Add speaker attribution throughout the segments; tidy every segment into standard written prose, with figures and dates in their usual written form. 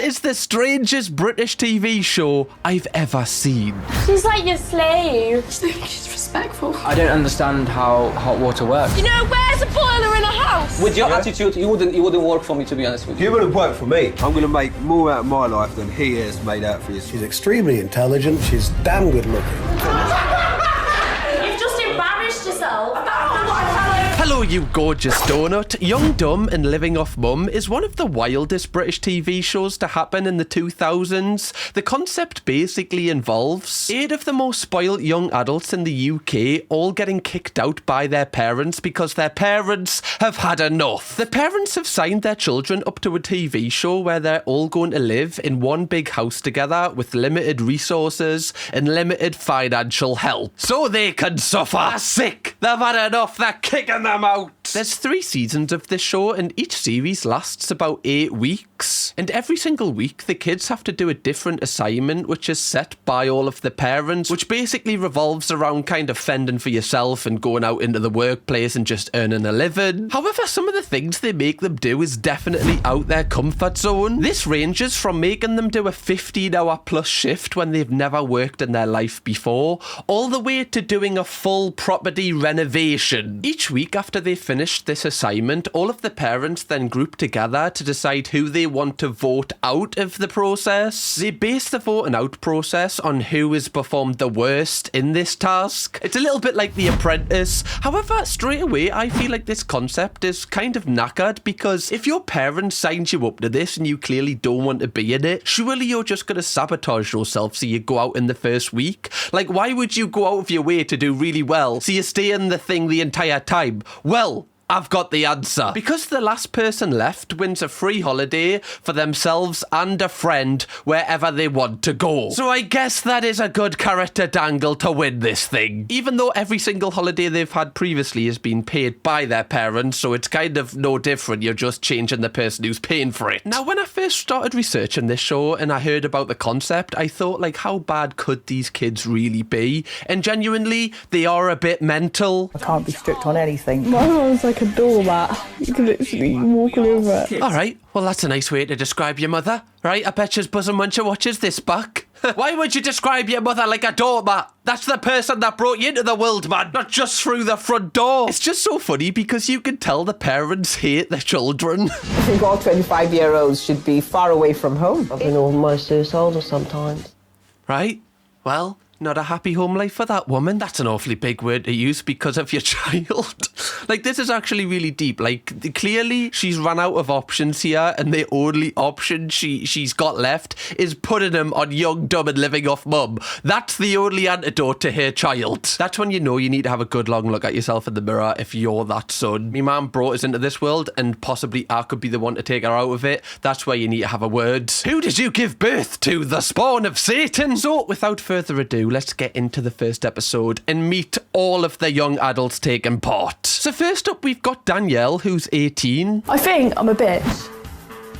Speaker 1: is the strangest British TV show I've ever seen.
Speaker 2: She's like your slave.
Speaker 3: She's respectful.
Speaker 4: I don't understand how hot water works.
Speaker 2: You know, where's a boiler in a house?
Speaker 4: With your attitude, you wouldn't work for me, to be honest with you.
Speaker 5: You wouldn't work for me. I'm going to make more out of my life than he has made out for his.
Speaker 6: She's extremely intelligent. She's damn good looking.
Speaker 2: You've just embarrassed yourself.
Speaker 1: Hello, you gorgeous donut. Young, Dumb and Living Off Mum is one of the wildest British TV shows to happen in the 2000s. The concept basically involves 8 of the most spoiled young adults in the UK all getting kicked out by their parents because their parents have had enough. The parents have signed their children up to a TV show where they're all going to live in one big house together with limited resources and limited financial help. So they can suffer. They're sick. They've had enough. They're kicking them out. There's 3 seasons of this show and each series lasts about 8 weeks. And every single week the kids have to do a different assignment which is set by all of the parents, which basically revolves around kind of fending for yourself and going out into the workplace and just earning a living. However, some of the things they make them do is definitely out their comfort zone. This ranges from making them do a 15-hour plus shift when they've never worked in their life before, all the way to doing a full property renovation. Each week after they finish this assignment, all of the parents then group together to decide who they want to vote out of the process. They base the voting out process on who has performed the worst in this task. It's a little bit like The Apprentice. However, straight away, I feel like this concept is kind of knackered because if your parents signed you up to this and you clearly don't want to be in it, surely you're just going to sabotage yourself so you go out in the first week. Like, why would you go out of your way to do really well so you stay in the thing the entire time? Well, I've got the answer. Because the last person left wins a free holiday for themselves and a friend wherever they want to go. So I guess that is a good character dangle to win this thing. Even though every single holiday they've had previously has been paid by their parents, so it's kind of no different. You're just changing the person who's paying for it. Now, when I first started researching this show and I heard about the concept, I thought, like, how bad could these kids really be? And genuinely, they are a bit mental.
Speaker 7: I can't be strict on anything.
Speaker 3: My mum's like a doormat. You can literally walk all over it.
Speaker 1: All right, well, that's a nice way to describe your mother, right? I bet she's buzzing when she watches this back. Why would you describe your mother like a doormat? That's the person that brought you into the world, man, not just through the front door. It's just so funny because you can tell the parents hate their children.
Speaker 7: I think all 25-year-olds should be far away from home.
Speaker 8: I've been almost suicidal sometimes.
Speaker 1: Right? Well, not a happy home life for that woman. That's an awfully big word to use because of your child. Like, this is actually really deep. Like, clearly she's run out of options here and the only option she's got left is putting him on Young, Dumb and Living Off Mum. That's the only antidote to her child. That's when you know you need to have a good long look at yourself in the mirror if you're that son. My mum brought us into this world and possibly I could be the one to take her out of it. That's where you need to have a word. Who did you give birth to? The spawn of Satan? So, without further ado, let's get into the first episode and meet all of the young adults taking part. So first up, we've got Danielle, who's 18.
Speaker 3: I think I'm a bitch.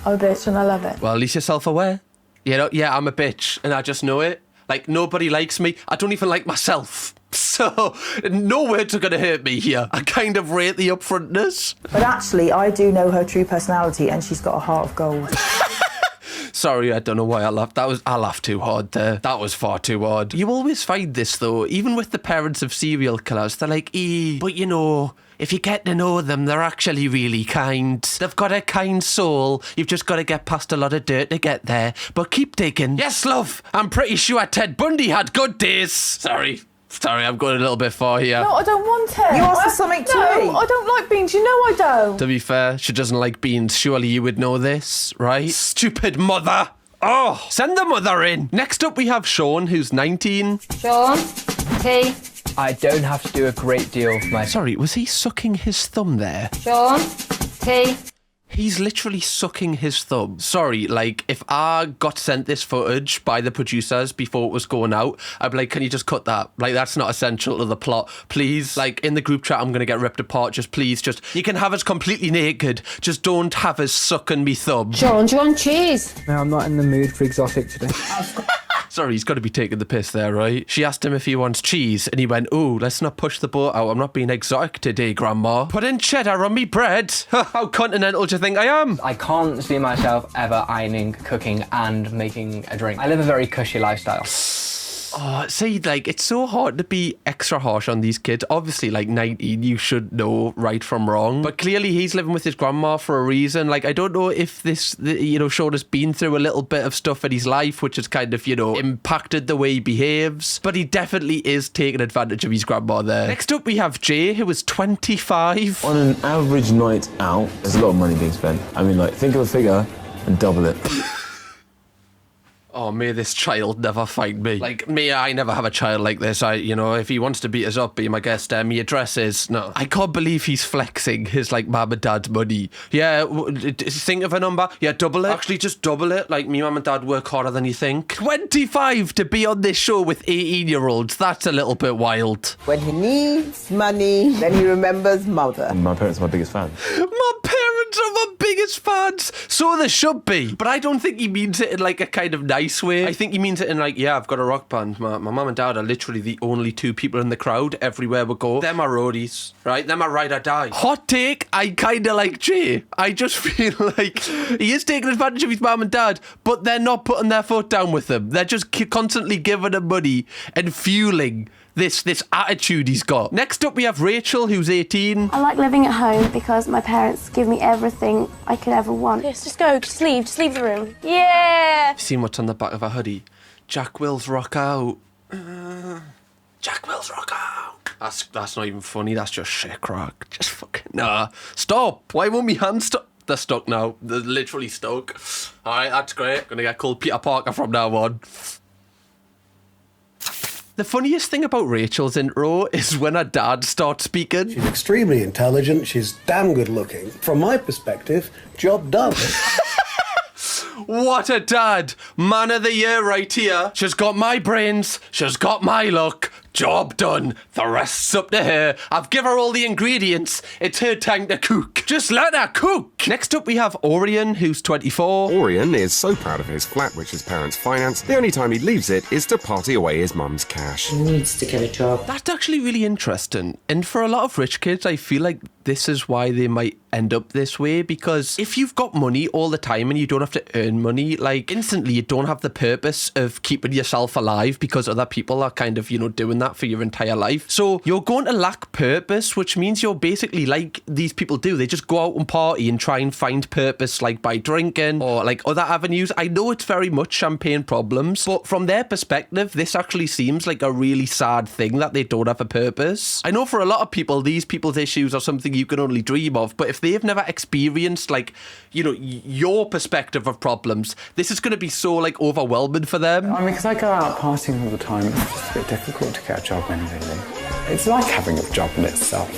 Speaker 3: I'm a bitch and I love it.
Speaker 1: Well, at least you're self-aware. You know, yeah, I'm a bitch and I just know it. Like, nobody likes me. I don't even like myself. So, no words are going to hurt me here. I kind of rate the upfrontness.
Speaker 7: But actually, I do know her true personality and she's got a heart of gold.
Speaker 1: Sorry, I don't know why I laughed. I laughed too hard there. That was far too hard. You always find this, though, even with the parents of serial killers. They're like, but you know, if you get to know them, they're actually really kind. They've got a kind soul. You've just got to get past a lot of dirt to get there. But keep digging. Yes, love. I'm pretty sure Ted Bundy had good days. Sorry, I'm going a little bit far here.
Speaker 3: No, I don't want it.
Speaker 7: You asked for something to eat.
Speaker 3: No, I don't like beans. You know I don't.
Speaker 1: To be fair, she doesn't like beans. Surely you would know this, right? Stupid mother. Oh, send the mother in. Next up, we have Sean, who's 19.
Speaker 2: Sean, tea.
Speaker 4: I don't have to do a great deal for my...
Speaker 1: Sorry, was he sucking his thumb there?
Speaker 2: Sean, tea.
Speaker 1: He's literally sucking his thumb. Sorry, like, if I got sent this footage by the producers before it was going out, I'd be like, can you just cut that? Like, that's not essential to the plot. Please, like, in the group chat, I'm going to get ripped apart. Just please, you can have us completely naked. Just don't have us sucking me thumb.
Speaker 2: Sean, do you want cheese?
Speaker 4: No, I'm not in the mood for exotic today.
Speaker 1: Sorry, he's got to be taking the piss there, right? She asked him if he wants cheese, and he went, "Ooh, let's not push the boat out. I'm not being exotic today, Grandma. Put in cheddar on me bread." How continental do you think I am?
Speaker 4: I can't see myself ever ironing, cooking, and making a drink. I live a very cushy lifestyle.
Speaker 1: Oh, see, like, it's so hard to be extra harsh on these kids. Obviously, like, 19, you should know right from wrong. But clearly, he's living with his grandma for a reason. Like, I don't know if this, Sean has been through a little bit of stuff in his life, which has kind of, impacted the way he behaves. But he definitely is taking advantage of his grandma there. Next up, we have Jay, who is 25.
Speaker 9: On an average night out, there's a lot of money being spent. I mean, like, think of a figure and double it.
Speaker 1: Oh, may this child never find me. Like, may I never have a child like this. If he wants to beat us up, be my guest. My address is... No. I can't believe he's flexing his, mum and dad's money. Yeah, think of a number. Yeah, double it. Actually, just double it. Like, me mum and dad work harder than you think. 25 to be on this show with 18-year-olds. That's a little bit wild.
Speaker 10: When he needs money, then he remembers mother.
Speaker 9: My parents are my biggest fan.
Speaker 1: My parents are my biggest fans. So they should be. But I don't think he means it in, a kind of nice way. I think he means it in I've got a rock band. My mum and dad are literally the only two people in the crowd everywhere we go. Them are roadies, right? Them are ride or die. Hot take, I kind of like Jay. I just feel like he is taking advantage of his mum and dad, but they're not putting their foot down with him. They're just constantly giving him money and fueling this attitude he's got. Next up, we have Rachel, who's 18.
Speaker 2: I like living at home because my parents give me everything I could ever want. Yes, just go. Just leave the room. Yeah!
Speaker 1: Seen what's on the back of her hoodie? Jack Wills rock out. Jack Wills rock out. That's not even funny. That's just shit crack. Just fucking... Nah. Stop. Why won't me hands stop? They're stuck now. They're literally stuck. Alright, that's great. Gonna get called Peter Parker from now on. The funniest thing about Rachel's intro is when her dad starts speaking.
Speaker 6: She's extremely intelligent. She's damn good looking. From my perspective, job done.
Speaker 1: What a dad. Man of the year right here. She's got my brains. She's got my look. Job done. The rest's up to her. I've given her all the ingredients. It's her time to cook. Just let her cook. Next up, we have Orion, who's 24.
Speaker 11: Orion is so proud of his flat which his parents finance. The only time he leaves it is to party away his mum's cash.
Speaker 8: He needs to get a job.
Speaker 1: That's actually really interesting. And for a lot of rich kids, I feel like this is why they might end up this way, because if you've got money all the time and you don't have to earn money, instantly you don't have the purpose of keeping yourself alive because other people are kind of, doing that for your entire life. So you're going to lack purpose, which means you're basically like these people do. They just go out and party and try and find purpose by drinking or other avenues. I know it's very much champagne problems, but from their perspective, this actually seems like a really sad thing that they don't have a purpose. I know for a lot of people, these people's issues are something you can only dream of, but if they've never experienced your perspective of problems, this is going to be so overwhelming for them.
Speaker 12: I mean, because I go out partying all the time, it's just a bit difficult to get a job in, really. It's like having a job in itself.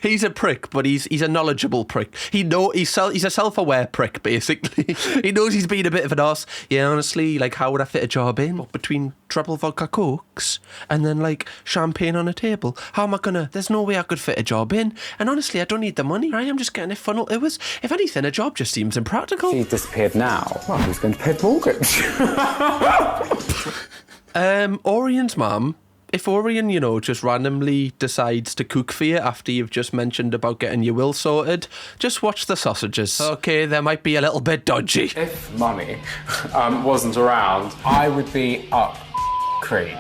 Speaker 1: He's a prick, but he's a knowledgeable prick. He's a self-aware prick, basically. He knows he's been a bit of an arse. Yeah, honestly, how would I fit a job in? What, between treble vodka cokes and then champagne on a table? How am I gonna... There's no way I could fit a job in. And honestly, I don't need the money, right? I'm just getting it funneled. If anything, a job just seems impractical.
Speaker 12: He's disappeared now. Well, who's going to pay the mortgage?
Speaker 1: Orion's mum... If Orion, just randomly decides to cook for you after you've just mentioned about getting your will sorted, just watch the sausages. Okay, they might be a little bit dodgy.
Speaker 12: If money wasn't around, I would be up creek.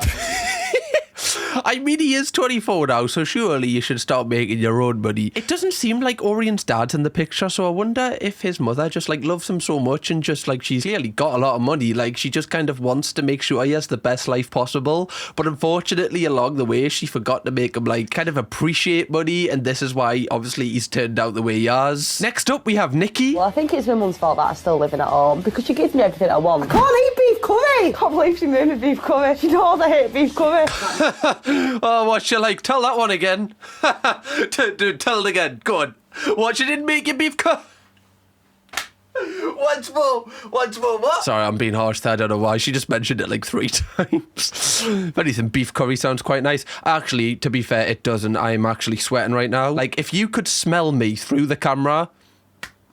Speaker 1: I mean, he is 24 now, so surely you should start making your own money. It doesn't seem like Orion's dad's in the picture, so I wonder if his mother just loves him so much and just she's clearly got a lot of money. She just kind of wants to make sure he has the best life possible. But unfortunately, along the way, she forgot to make him kind of appreciate money, and this is why obviously he's turned out the way he has. Next up, we have Nikki.
Speaker 8: Well, I think it's my mum's fault that I'm still living at home because she gives me everything I want.
Speaker 10: I can't eat beef curry.
Speaker 8: I can't believe she made me beef curry. She knows I hate beef curry.
Speaker 1: Oh, what's she like? Tell that one again. Tell it again. Go on. What, she didn't make you beef curry? Once more, what? Sorry, I'm being harsh there. I don't know why. She just mentioned it 3 times. If anything, beef curry sounds quite nice. Actually, to be fair, it doesn't. I'm actually sweating right now. If you could smell me through the camera,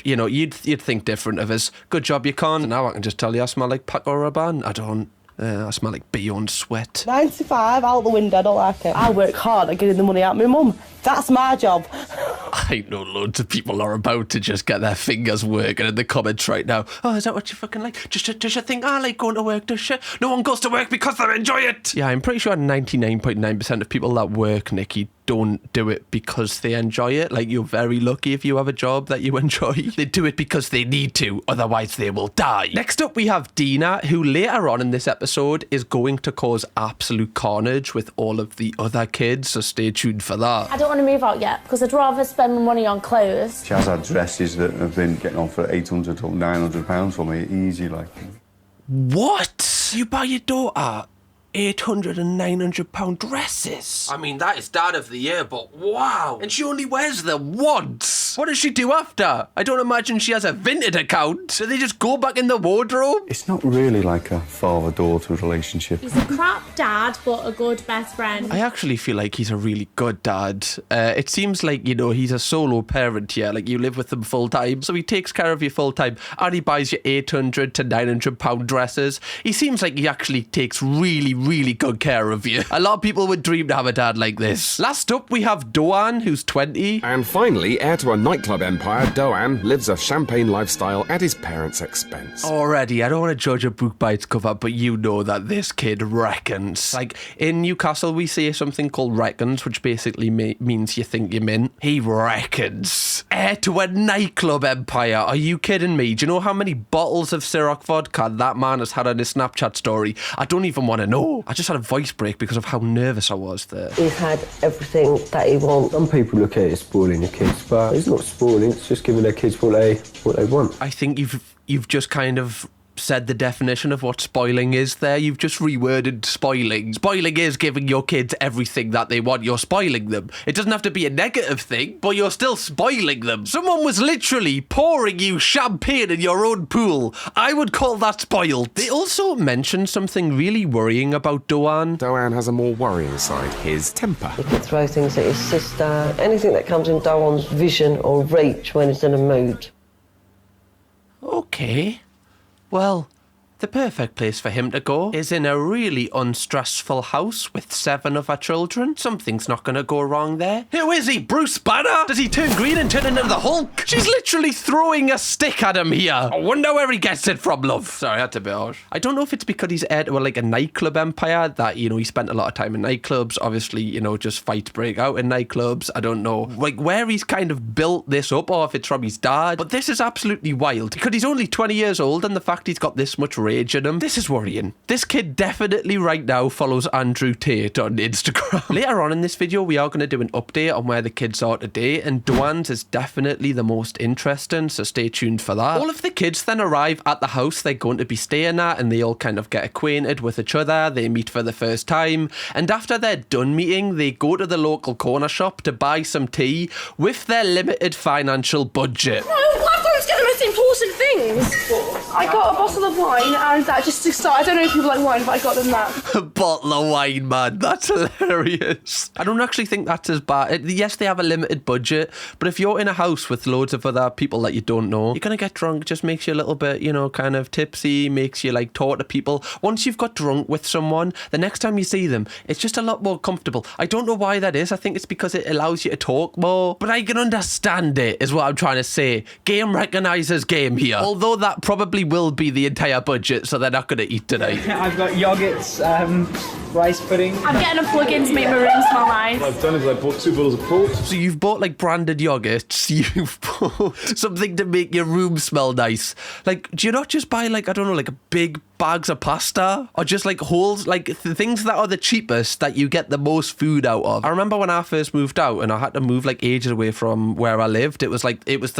Speaker 1: you know, you'd think different of us. Good job you can't. Now I can just tell you I smell like Paco Rabanne. I don't. I smell like beyond sweat.
Speaker 8: 9 to 5, out the window, I don't like it. I work hard at getting the money out of my mum. That's my job.
Speaker 1: I know loads of people are about to just get their fingers working in the comments right now. Oh, is that what you fucking like? Does you think I like going to work, does she? No one goes to work because they enjoy it. Yeah, I'm pretty sure 99.9% of people that work, Nikki, don't do it because they enjoy it. Like, you're very lucky if you have a job that you enjoy. They do it because they need to, otherwise they will die. Next up, we have Dina, who later on in this episode is going to cause absolute carnage with all of the other kids, so stay tuned for that.
Speaker 2: I don't want to move out yet because I'd rather spend my money on clothes.
Speaker 12: She has had dresses that have been getting on for £800 or £900 for me, easy like.
Speaker 1: What? You buy your daughter £800 and £900 dresses? I mean, that is Dad of the Year, but wow. And she only wears them once. What does she do after? I don't imagine she has a Vinted account. Do they just go back in the wardrobe?
Speaker 12: It's not really like a father-daughter relationship.
Speaker 2: He's a crap dad, but a good best friend.
Speaker 1: I actually feel like he's a really good dad. It seems like, you know, he's a solo parent here. Like, you live with them full time, so he takes care of you full time, and he buys you £800 to £900 dresses. He seems like he actually takes really good care of you. A lot of people would dream to have a dad like this. Last up, we have Doan, who's 20.
Speaker 11: And finally, heir to a nightclub empire, Doan lives a champagne lifestyle at his parents' expense.
Speaker 1: Already, I don't want to judge a book by its cover, but you know that this kid reckons. Like, in Newcastle, we say something called reckons, which basically means you think you mint. He reckons. Heir to a nightclub empire. Are you kidding me? Do you know how many bottles of Ciroc vodka that man has had on his Snapchat story? I don't even want to know. I just had a voice break because of how nervous I was there.
Speaker 8: He's had everything that he wants.
Speaker 5: Some people look at it as spoiling your kids, but it's not spoiling, it's just giving their kids what they want.
Speaker 1: I think you've just kind of said the definition of what spoiling is there. You've just reworded spoiling. Spoiling is giving your kids everything that they want. You're spoiling them. It doesn't have to be a negative thing, but you're still spoiling them. Someone was literally pouring you champagne in your own pool. I would call that spoiled. They also mentioned something really worrying about Doan.
Speaker 11: Doan has a more worrying side, his temper.
Speaker 8: He can throw things at his sister, anything that comes in Doan's vision or reach when he's in a mood.
Speaker 1: Okay. Well, the perfect place for him to go is in a really unstressful house with 7 of her children. Something's not going to go wrong there. Who is he, Bruce Banner? Does he turn green and turn into the Hulk? She's literally throwing a stick at him here. I wonder where he gets it from, love. Sorry, that's a bit harsh. I don't know if it's because he's heir to a nightclub empire that, you know, he spent a lot of time in nightclubs. Obviously, you know, just fights break out in nightclubs. I don't know, like, where he's kind of built this up or if it's from his dad. But this is absolutely wild because he's only 20 years old and the fact he's got this much rage in him, this is worrying. This kid definitely right now follows Andrew Tate on Instagram. Later on in this video, we are going to do an update on where the kids are today, and Doan's is definitely the most interesting, so stay tuned for that. All of the kids then arrive at the house they're going to be staying at, and they all kind of get acquainted with each other. They meet for the first time, and after they're done meeting, they go to the local corner shop to buy some tea with their limited financial budget.
Speaker 2: No, I thought I was getting the most important things. I got a bottle of wine and that just to start. I don't know if people like wine, but I got them that.
Speaker 1: A bottle of wine, man. That's hilarious. I don't actually think that's as bad. Yes, they have a limited budget, but if you're in a house with loads of other people that you don't know, you're going to get drunk. It just makes you a little bit, you know, kind of tipsy, makes you like talk to people. Once you've got drunk with someone, the next time you see them, it's just a lot more comfortable. I don't know why that is. I think it's because it allows you to talk more, but I can understand it, is what I'm trying to say. Game recognises game here. Although that probably will be the entire budget, so they're not going to eat tonight.
Speaker 4: I've got yogurts, rice pudding.
Speaker 2: I'm getting a plug-in to make my room smell nice.
Speaker 5: What I've done is I bought 2 bottles of port.
Speaker 1: So you've bought like branded yogurts, you've bought something to make your room smell nice. Like, do you not just buy like, I don't know, like a big bags of pasta or just like wholes, like the things that are the cheapest that you get the most food out of? I remember when I first moved out and I had to move like ages away from where I lived. It was the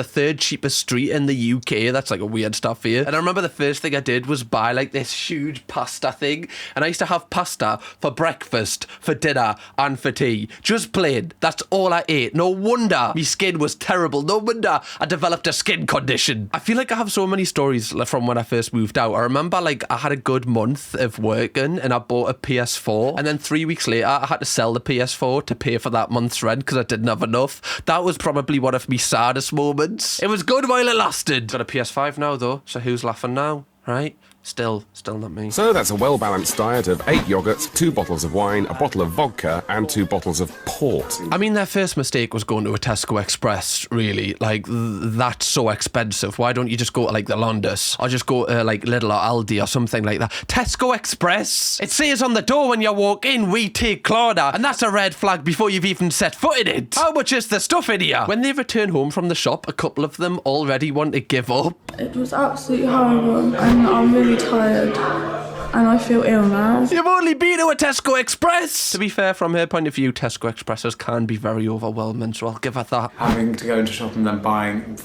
Speaker 1: 3rd cheapest street in the UK. That's like a weird stuff here. And I remember the first thing I did was buy like this huge pasta thing, and I used to have pasta for breakfast, for dinner, and for tea. Just plain. That's all I ate. No wonder my skin was terrible. No wonder I developed a skin condition. I feel like I have so many stories from when I first moved out. I remember like I had a good month of working and I bought a PS4, and then 3 weeks later I had to sell the PS4 to pay for that month's rent because I didn't have enough. That was probably one of my saddest moments. It was good while it lasted. Got a PS5 now though, so who's laughing now, right? Still not me.
Speaker 11: So that's a well-balanced diet of 8 yogurts, 2 bottles of wine, a bottle of vodka, and 2 bottles of port.
Speaker 1: I mean, their first mistake was going to a Tesco Express, really. Like, that's so expensive. Why don't you just go to, like, the Londis? Or just go to, like, Lidl or Aldi or something like that. Tesco Express? It says on the door when you walk in, we take Clorda, and that's a red flag before you've even set foot in it. How much is the stuff in here? When they return home from the shop, a couple of them already want to give up.
Speaker 3: It was absolutely horrible, and I'm really tired, and I feel ill now.
Speaker 1: You've only been to a Tesco Express! To be fair, from her point of view, Tesco Expresses can be very overwhelming, so I'll give her that.
Speaker 12: Having to go into shop and then buying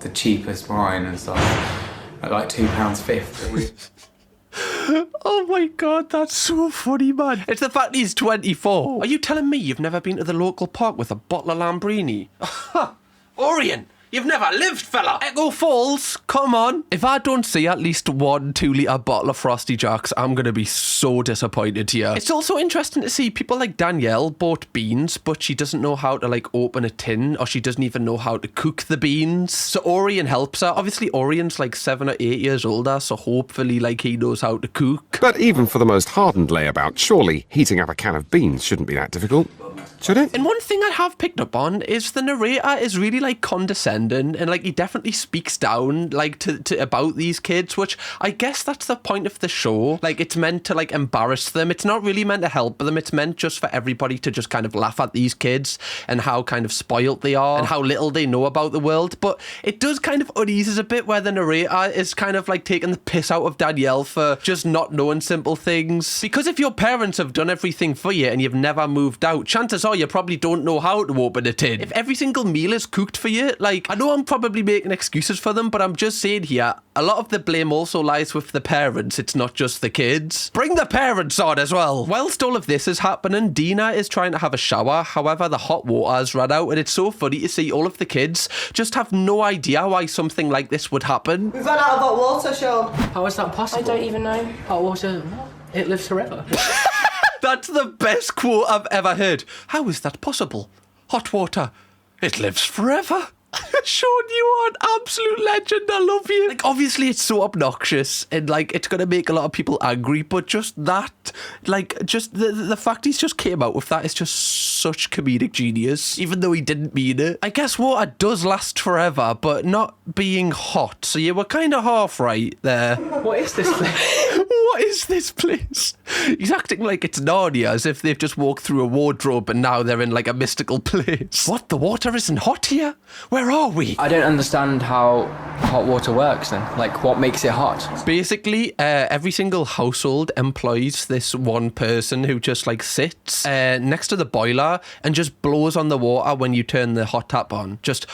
Speaker 12: the cheapest wine and stuff at like £2.50.
Speaker 1: Oh my god, that's so funny, man. It's the fact he's 24. Are you telling me you've never been to the local park with a bottle of Lambrini? Orion! You've never lived, fella. Echo Falls, come on. If I don't see at least 1 2-litre bottle of Frosty Jacks, I'm going to be so disappointed here. It's also interesting to see people like Danielle bought beans, but she doesn't know how to, like, open a tin, or she doesn't even know how to cook the beans. So Orion helps her. Obviously, Orion's like 7 or 8 years older, so hopefully, like, he knows how to cook.
Speaker 11: But even for the most hardened layabout, surely heating up a can of beans shouldn't be that difficult, should it?
Speaker 1: And one thing I have picked up on is the narrator is really, like, condescending, and like he definitely speaks down like to about these kids, which I guess that's the point of the show. Like, it's meant to like embarrass them. It's not really meant to help them. It's meant just for everybody to just kind of laugh at these kids and how kind of spoiled they are and how little they know about the world. But it does kind of uneases a bit where the narrator is kind of like taking the piss out of Danielle for just not knowing simple things. Because if your parents have done everything for you and you've never moved out, chances are you probably don't know how to open a tin. If every single meal is cooked for you, like, I know I'm probably making excuses for them, but I'm just saying here, a lot of the blame also lies with the parents. It's not just the kids. Bring the parents on as well. Whilst all of this is happening, Dina is trying to have a shower. However, the hot water has run out, and it's so funny to see all of the kids just have no idea why something like this would happen.
Speaker 10: We've run out of hot water, Sean.
Speaker 4: How is that possible?
Speaker 2: I don't even know.
Speaker 4: Hot water, it lives forever.
Speaker 1: That's the best quote I've ever heard. How is that possible? Hot water, it lives forever. Sean, you are an absolute legend. I love you. Like, obviously it's so obnoxious and like it's gonna make a lot of people angry, but just that, like, just the fact he's just came out with that is just such comedic genius, even though he didn't mean it. I guess water does last forever, but not being hot, so you were kind of half right there.
Speaker 4: What is this place?
Speaker 1: What is this place? He's acting like it's Narnia, as if they've just walked through a wardrobe and now they're in like a mystical place. What, the water isn't hot here? Where are we?
Speaker 4: I don't understand how hot water works then. Like, what makes it hot?
Speaker 1: Basically, every single household employs this one person who just like sits next to the boiler and just blows on the water when you turn the hot tap on. Just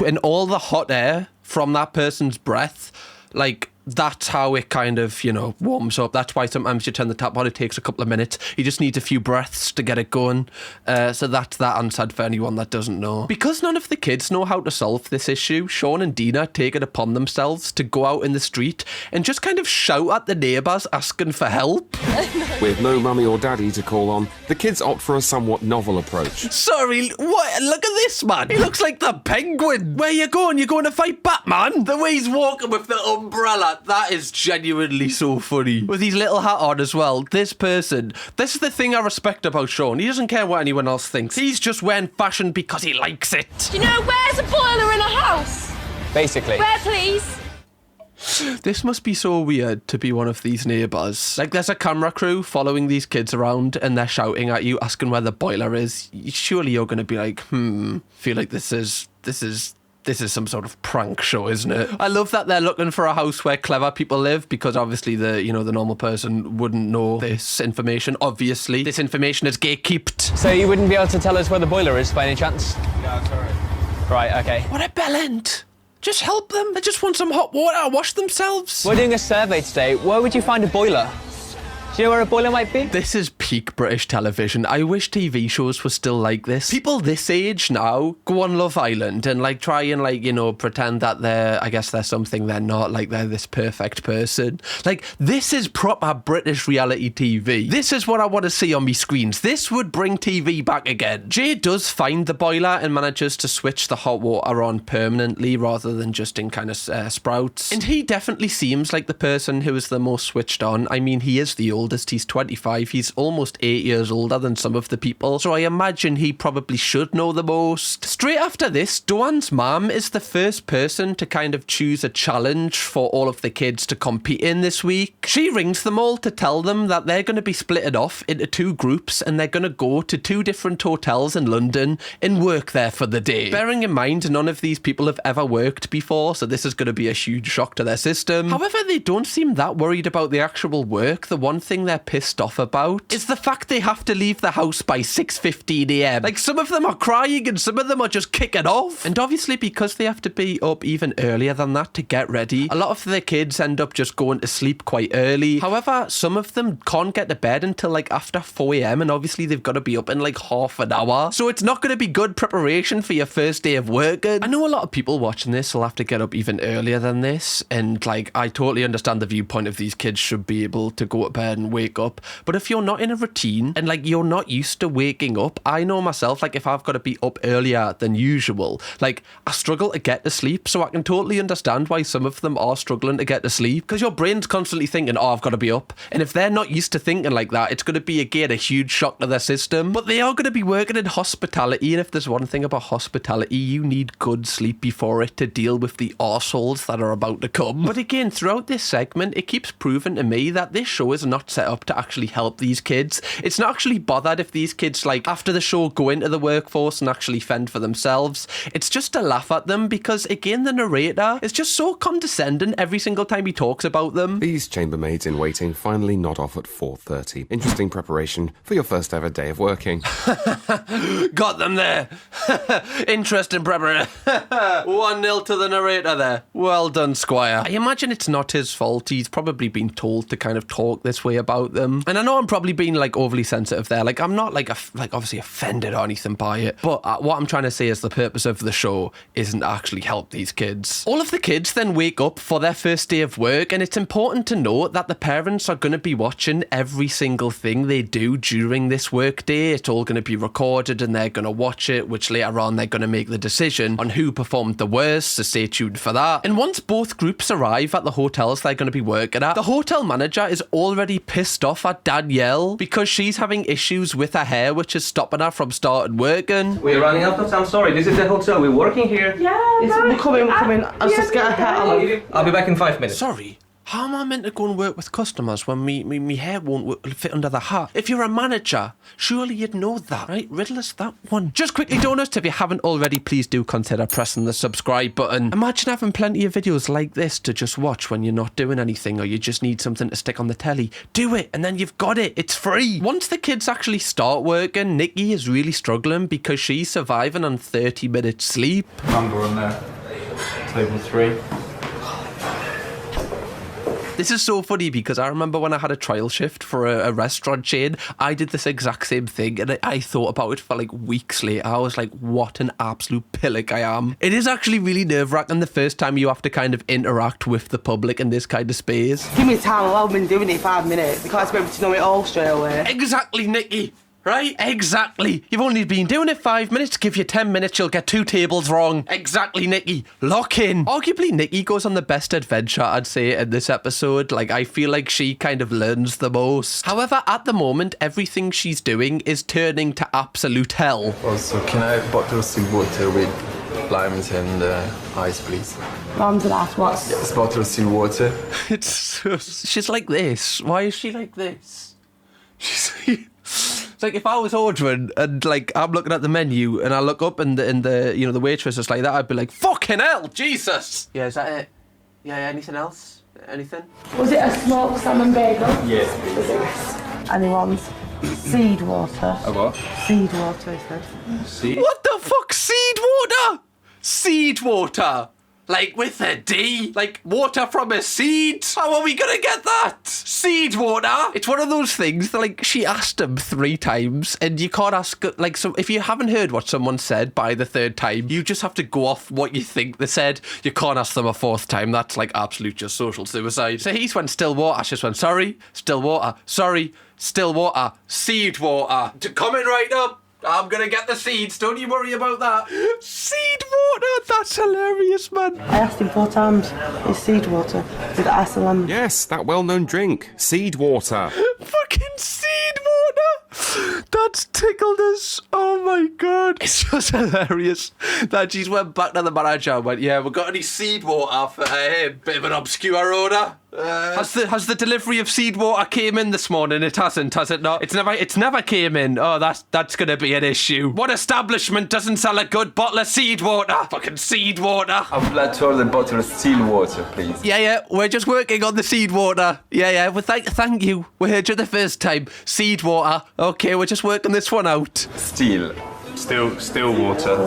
Speaker 1: and all the hot air from that person's breath, like, that's how it kind of, you know, warms up. That's why sometimes you turn the tap on, it takes a couple of minutes. You just need a few breaths to get it going. So that's that answered for anyone that doesn't know. Because none of the kids know how to solve this issue, Sean and Dina take it upon themselves to go out in the street and just kind of shout at the neighbours asking for help.
Speaker 11: With no mummy or daddy to call on, the kids opt for a somewhat novel approach.
Speaker 1: Sorry, what? Look at this, man. He looks like the Penguin. Where you going? You going to fight Batman? The way he's walking with the umbrella, that is genuinely so funny. With his little hat on as well. This is the thing I respect about Sean. He doesn't care what anyone else thinks. He's just wearing fashion because he likes it.
Speaker 2: Do you know where's a boiler in a house?
Speaker 4: Basically.
Speaker 2: Where, please?
Speaker 1: This must be so weird to be one of these neighbours. Like, there's a camera crew following these kids around and they're shouting at you, asking where the boiler is. Surely you're going to be like, feel like this is some sort of prank show, isn't it? I love that they're looking for a house where clever people live, because obviously the normal person wouldn't know this information. Obviously, this information is gatekept.
Speaker 4: So you wouldn't be able to tell us where the boiler is by any chance?
Speaker 12: Yeah, it's alright.
Speaker 4: Right, okay.
Speaker 1: What a bellend. Just help them. They just want some hot water, wash themselves.
Speaker 4: We're doing a survey today. Where would you find a boiler? Do you know where a boiler might be?
Speaker 1: This is peak British television. I wish TV shows were still like this. People this age now go on Love Island and like try and like, you know, pretend that I guess they're something they're not, like they're this perfect person. Like, this is proper British reality TV. This is what I want to see on me screens. This would bring TV back again. Jay does find the boiler and manages to switch the hot water on permanently rather than just in kind of sprouts. And he definitely seems like the person who is the most switched on. I mean, he is the oldest. He's 25. He's almost 8 years older than some of the people. So I imagine he probably should know the most. Straight after this, Doan's mum is the first person to kind of choose a challenge for all of the kids to compete in this week. She rings them all to tell them that they're going to be splitted off into 2 groups and they're going to go to 2 different hotels in London and work there for the day. Bearing in mind, none of these people have ever worked before, so this is going to be a huge shock to their system. However, they don't seem that worried about the actual work. The one thing they're pissed off about is the fact they have to leave the house by 6:15 a.m. Like, some of them are crying and some of them are just kicking off. And obviously, because they have to be up even earlier than that to get ready, a lot of the kids end up just going to sleep quite early. However, some of them can't get to bed until like after 4 a.m. and obviously they've got to be up in like half an hour. So it's not going to be good preparation for your first day of working. I know a lot of people watching this will have to get up even earlier than this, and like, I totally understand the viewpoint of these kids should be able to go to bed and wake up. But if you're not in a routine and like you're not used to waking up, I know myself, like if I've got to be up earlier than usual, like I struggle to get to sleep. So I can totally understand why some of them are struggling to get to sleep, because your brain's constantly thinking, oh, I've got to be up. And if they're not used to thinking like that, it's going to be, again, a huge shock to their system. But they are going to be working in hospitality, and if there's one thing about hospitality, you need good sleep before it to deal with the arseholes that are about to come. But again, throughout this segment, it keeps proving to me that this show is not set up to actually help these kids. It's not actually bothered if these kids, like, after the show go into the workforce and actually fend for themselves. It's just to laugh at them because, again, the narrator is just so condescending every single time he talks about them.
Speaker 11: These chambermaids in waiting finally nod off at 4:30. Interesting preparation for your first ever day of working.
Speaker 1: Got them there. Interesting preparation. 1-0 to the narrator there. Well done, Squire. I imagine it's not his fault. He's probably been told to kind of talk this way about them. And I know I'm probably being like overly sensitive there. Like, I'm not like obviously offended or anything by it. But what I'm trying to say is the purpose of the show isn't to actually help these kids. All of the kids then wake up for their first day of work, and it's important to note that the parents are going to be watching every single thing they do during this work day. It's all going to be recorded and they're going to watch it, which later on they're going to make the decision on who performed the worst, so stay tuned for that. And once both groups arrive at the hotels they're going to be working at, the hotel manager is already pissed off at Danielle because she's having issues with her hair, which is stopping her from starting working.
Speaker 13: We're running out of time, sorry. This is the hotel, we're working here.
Speaker 3: Yeah,
Speaker 10: We're coming. I'll just get a hat on.
Speaker 13: I'll be back in 5 minutes.
Speaker 1: Sorry, how am I meant to go and work with customers when me hair won't fit under the hat? If you're a manager, surely you'd know that, right? Riddle us that one. Just quickly, Donuts, if you haven't already, please do consider pressing the subscribe button. Imagine having plenty of videos like this to just watch when you're not doing anything or you just need something to stick on the telly. Do it, and then you've got it. It's free. Once the kids actually start working, Nikki is really struggling because she's surviving on 30 minutes sleep.
Speaker 12: Number on there. Table 3.
Speaker 1: This is so funny because I remember when I had a trial shift for a restaurant chain, I did this exact same thing and I thought about it for like weeks later. I was like, what an absolute pillock I am. It is actually really nerve-wracking the first time you have to kind of interact with the public in this kind of space.
Speaker 10: Give me time, I've been doing it 5 minutes. You can't expect me to know it all straight away.
Speaker 1: Exactly, Nikki. Right? Exactly. You've only been doing it 5 minutes. Give you 10 minutes, you'll get 2 tables wrong. Exactly, Nikki. Lock in. Arguably, Nikki goes on the best adventure, I'd say, in this episode. Like, I feel like she kind of learns the most. However, at the moment, everything she's doing is turning to absolute hell.
Speaker 9: Also, can I have a bottle of still water with limes and ice, please?
Speaker 3: Limes and ice, what?
Speaker 9: Yes, a bottle of still water.
Speaker 1: She's like this. Why is she like this? It's like if I was ordering and like I'm looking at the menu and I look up and the you know the waitress is like that, I'd be like, fucking hell, Jesus. Yeah, is that it? Yeah, anything else? Anything?
Speaker 3: Was it a smoked salmon bagel?
Speaker 12: Yes, please.
Speaker 10: Anyone's seed water.
Speaker 12: A what?
Speaker 10: Seed water, he said.
Speaker 12: Seed?
Speaker 1: What the fuck? Seed water? Seed water? Like, with a D. Like, water from a seed. How are we gonna get that? Seed water. It's one of those things that, like, she asked him 3 times, and you can't ask, like, so if you haven't heard what someone said by the 3rd time, you just have to go off what you think they said. You can't ask them a 4th time. That's, like, absolute just social suicide. So he's went still water. Ash just went, sorry, still water, sorry, still water, seed water. Coming right up. I'm gonna get the seeds, don't you worry about that. Seed water, that's hilarious, man.
Speaker 10: I asked him 4 times, is seed water with ice and lemon?
Speaker 11: Yes, that well-known drink, seed water.
Speaker 1: Fucking seed water. That's tickled us. Oh my god. It's just hilarious that she's went back to the manager and went, yeah, we got any seed water for a bit of an obscure order. Has the delivery of seed water came in this morning? It hasn't, has it not? It's never came in. Oh, that's gonna be an issue. What establishment doesn't sell a good bottle of seed water? Fucking seed water.
Speaker 9: I would like to order a bottle of steel water, please.
Speaker 1: Yeah, we're just working on the seed water. Yeah, well, thank you. We heard you the first time. Seed water. Okay, we're just working this one out.
Speaker 9: Steel water.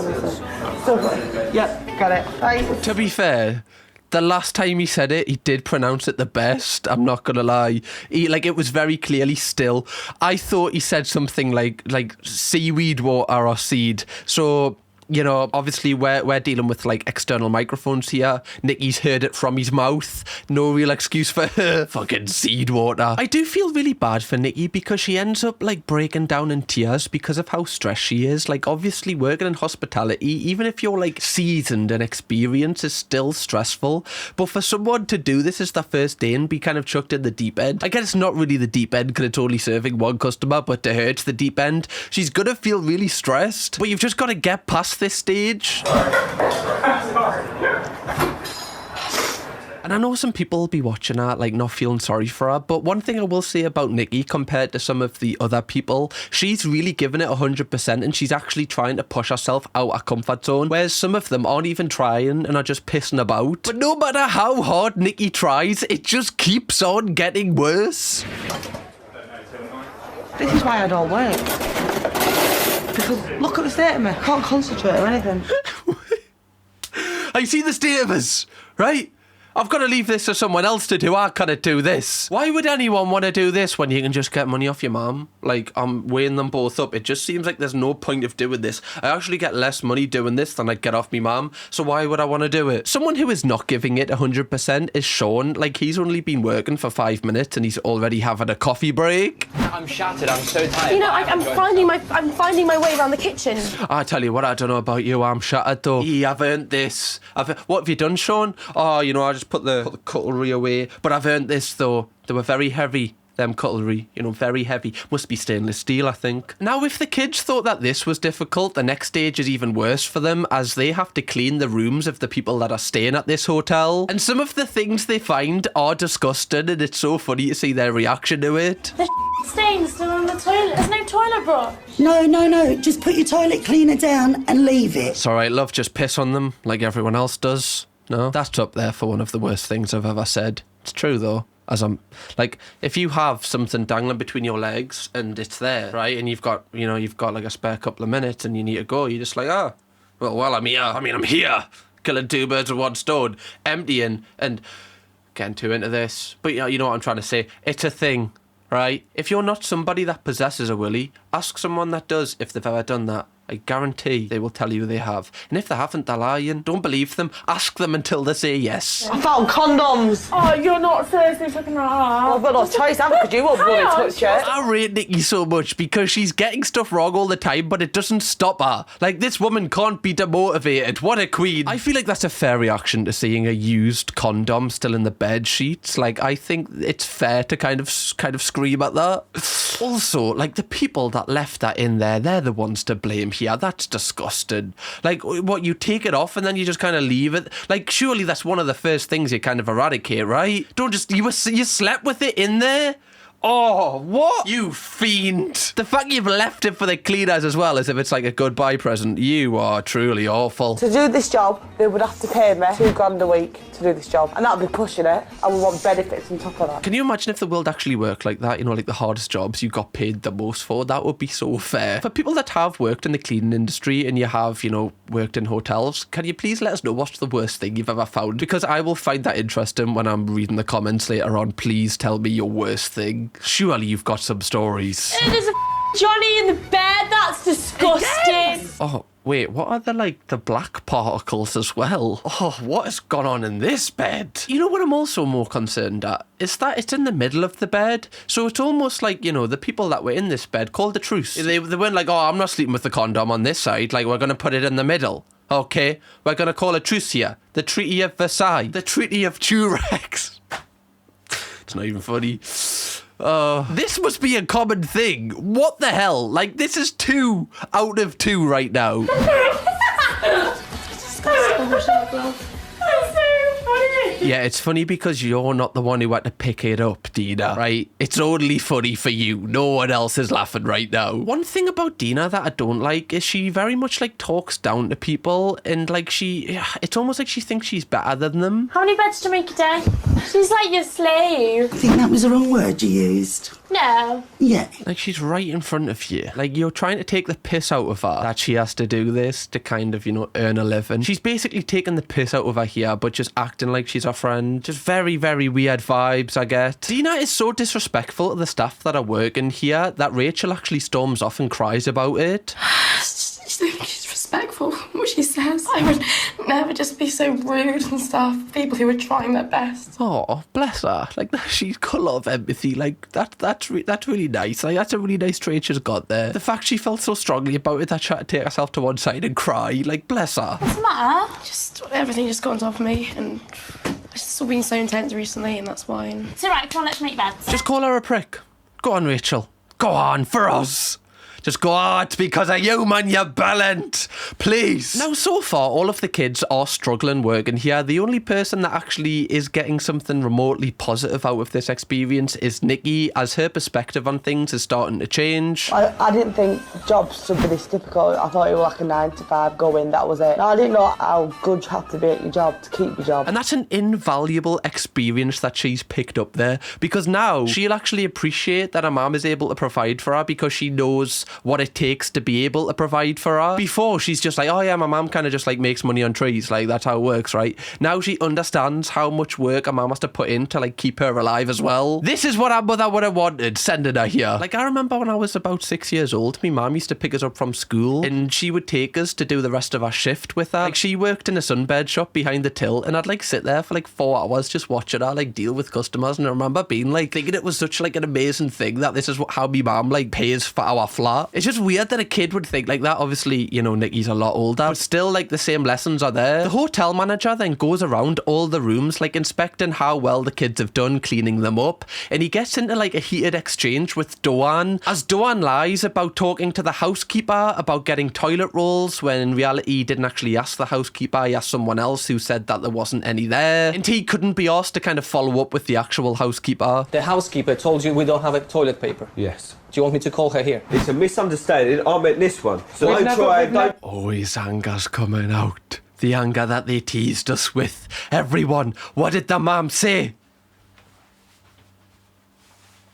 Speaker 10: Yep, got it. Bye.
Speaker 1: To be fair, the last time he said it, he did pronounce it the best. I'm not gonna lie. It was very clearly still. I thought he said something like seaweed water or seed. So, you know, obviously we're dealing with like external microphones here. Nicky's heard it from his mouth. No real excuse for her. Fucking seed water. I do feel really bad for Nicky because she ends up like breaking down in tears because of how stressed she is. Like, obviously working in hospitality, even if you're like seasoned and experienced, is still stressful. But for someone to do this as their first day and be kind of chucked in the deep end, I guess it's not really the deep end because it's only serving one customer, but to her it's the deep end. She's gonna feel really stressed. But you've just got to get past this stage. And I know some people will be watching her, like, not feeling sorry for her, but one thing I will say about Nikki compared to some of the other people, she's really giving it 100% and she's actually trying to push herself out her comfort zone, whereas some of them aren't even trying and are just pissing about. But no matter how hard Nikki tries, it just keeps on getting worse.
Speaker 10: This is why I don't work. Because look at the state of me. I can't concentrate or anything.
Speaker 1: I see the state of us, right? I've got to leave this for someone else to do. I can't do this. Why would anyone want to do this when you can just get money off your mum? Like, I'm weighing them both up. It just seems like there's no point of doing this. I actually get less money doing this than I get off my mum. So why would I want to do it? Someone who is not giving it 100% is Sean. Like, he's only been working for 5 minutes and he's already having a coffee break.
Speaker 4: I'm shattered. I'm so tired.
Speaker 2: You know, I'm finding my way around the kitchen.
Speaker 1: I tell you what, I don't know about you. I'm shattered though. I've earned this. What have you done, Sean? Oh, you know, I just put the cutlery away. But I've earned this though. They were very heavy. Them cutlery, you know, very heavy. Must be stainless steel, I think. Now, if the kids thought that this was difficult, the next stage is even worse for them, as they have to clean the rooms of the people that are staying at this hotel. And some of the things they find are disgusting, and it's so funny to see their reaction to it.
Speaker 2: The stain's still on the toilet. There's no toilet brush.
Speaker 14: No. Just put your toilet cleaner down and leave it.
Speaker 1: It's alright, love, just piss on them like everyone else does. No, that's up there for one of the worst things I've ever said. It's true, though. As I'm like, if you have something dangling between your legs and it's there, right, and you've got like a spare couple of minutes and you need to go, you're just like, well, I'm here. I'm here, killing 2 birds with 1 stone, emptying and getting too into this. But you know what I'm trying to say? It's a thing, right? If you're not somebody that possesses a willy, ask someone that does if they've ever done that. I guarantee they will tell you they have. And if they haven't, they're lying. Don't believe them. Ask them until they say yes.
Speaker 10: I found condoms.
Speaker 2: Oh, you're not seriously looking at that.
Speaker 10: I've got no choice, haven't because you won't bloody touch it.
Speaker 1: I rate Nikki so much because she's getting stuff wrong all the time, but it doesn't stop her. Like, this woman can't be demotivated. What a queen. I feel like that's a fair reaction to seeing a used condom still in the bed sheets. Like, I think it's fair to kind of scream at that. Also, like, the people that left that in there, they're the ones to blame here. That's disgusting. Like, what, you take it off and then you just kind of leave it? Like, surely that's one of the first things you kind of eradicate, right? Don't just, you slept with it in there? Oh, what? You fiend. The fact you've left it for the cleaners as well, as if it's like a goodbye present. You are truly awful.
Speaker 10: To do this job, they would have to pay me £2,000 a week to do this job. And that would be pushing it. I would want benefits on top of that.
Speaker 1: Can you imagine if the world actually worked like that? You know, like the hardest jobs you got paid the most for? That would be so fair. For people that have worked in the cleaning industry and you have, you know, worked in hotels, can you please let us know what's the worst thing you've ever found? Because I will find that interesting when I'm reading the comments later on. Please tell me your worst thing. Surely you've got some stories.
Speaker 2: There's a Johnny in the bed. That's disgusting.
Speaker 1: Oh, wait, what are the black particles as well? Oh, what has gone on in this bed? You know what I'm also more concerned at? Is that it's in the middle of the bed. So it's almost like, you know, the people that were in this bed called a truce. They weren't like, oh, I'm not sleeping with the condom on this side. Like, we're going to put it in the middle. Okay, we're going to call a truce here. The Treaty of Versailles. The Treaty of Turex. It's not even funny. This must be a common thing. What the hell? Like, this is 2 out of 2 right now. Yeah, it's funny because you're not the one who had to pick it up, Dina, right? It's only funny for you. No one else is laughing right now. One thing about Dina that I don't like is she very much, like, talks down to people and, like, it's almost like she thinks she's better than them.
Speaker 2: How many beds to make a day? She's like your slave.
Speaker 14: I think that was the wrong word you used.
Speaker 2: No.
Speaker 14: Yeah.
Speaker 1: Like, she's right in front of you. Like, you're trying to take the piss out of her that she has to do this to kind of, you know, earn a living. She's basically taking the piss out of her here, but just acting like she's her friend. Just very, very weird vibes, I get. Dina is so disrespectful to the staff that are working here that Rachel actually storms off and cries about it.
Speaker 3: She's respectful what she says. I would never just be so rude and stuff. People who are trying their best.
Speaker 1: Oh, bless her. Like, she's got a lot of empathy. Like, that's really nice. Like, that's a really nice trait she's got there. The fact she felt so strongly about it that she had to take herself to one side and cry. Like, bless her.
Speaker 2: What's the matter?
Speaker 3: Just everything just got on top of me, and it's just all been so intense recently, and that's why.
Speaker 2: It's alright, come on, let's make beds.
Speaker 1: Just call her a prick. Go on, Rachel. Go on, for us. Just go out because of you, man, you bellend. Please. Now, so far, all of the kids are struggling working here. The only person that actually is getting something remotely positive out of this experience is Nikki, as her perspective on things is starting to change.
Speaker 10: I didn't think jobs would be this difficult. I thought it was like a 9 to 5, go in, that was it. I didn't know how good you have to be at your job to keep your job.
Speaker 1: And that's an invaluable experience that she's picked up there, because now she'll actually appreciate that her mum is able to provide for her because she knows what it takes to be able to provide for her. Before, she's just like, oh yeah, my mum kind of just like makes money on trees, like that's how it works, right? Now she understands how much work a mum has to put in to like keep her alive as well. This is what our mother would have wanted, sending her here. Like, I remember when I was about 6 years old, my mum used to pick us up from school and she would take us to do the rest of our shift with her. Like, she worked in a sunbed shop behind the till and I'd like sit there for like 4 hours just watching her like deal with customers, and I remember being like thinking it was such like an amazing thing that this is how my mum like pays for our flat. It's just weird that a kid would think like that. Obviously, you know, Nikki's a lot older, but still like the same lessons are there. The hotel manager then goes around all the rooms like inspecting how well the kids have done cleaning them up, and he gets into like a heated exchange with Doan as Doan lies about talking to the housekeeper about getting toilet rolls when in reality he didn't actually ask the housekeeper. He asked someone else who said that there wasn't any there, and he couldn't be asked to kind of follow up with the actual housekeeper.
Speaker 13: The housekeeper told you we don't have a toilet paper.
Speaker 5: Yes.
Speaker 13: Do you want me to call her here?
Speaker 5: It's a misunderstanding. I meant this one. So don't.
Speaker 1: Oh, his anger's coming out. The anger that they teased us with. Everyone, what did the mum say?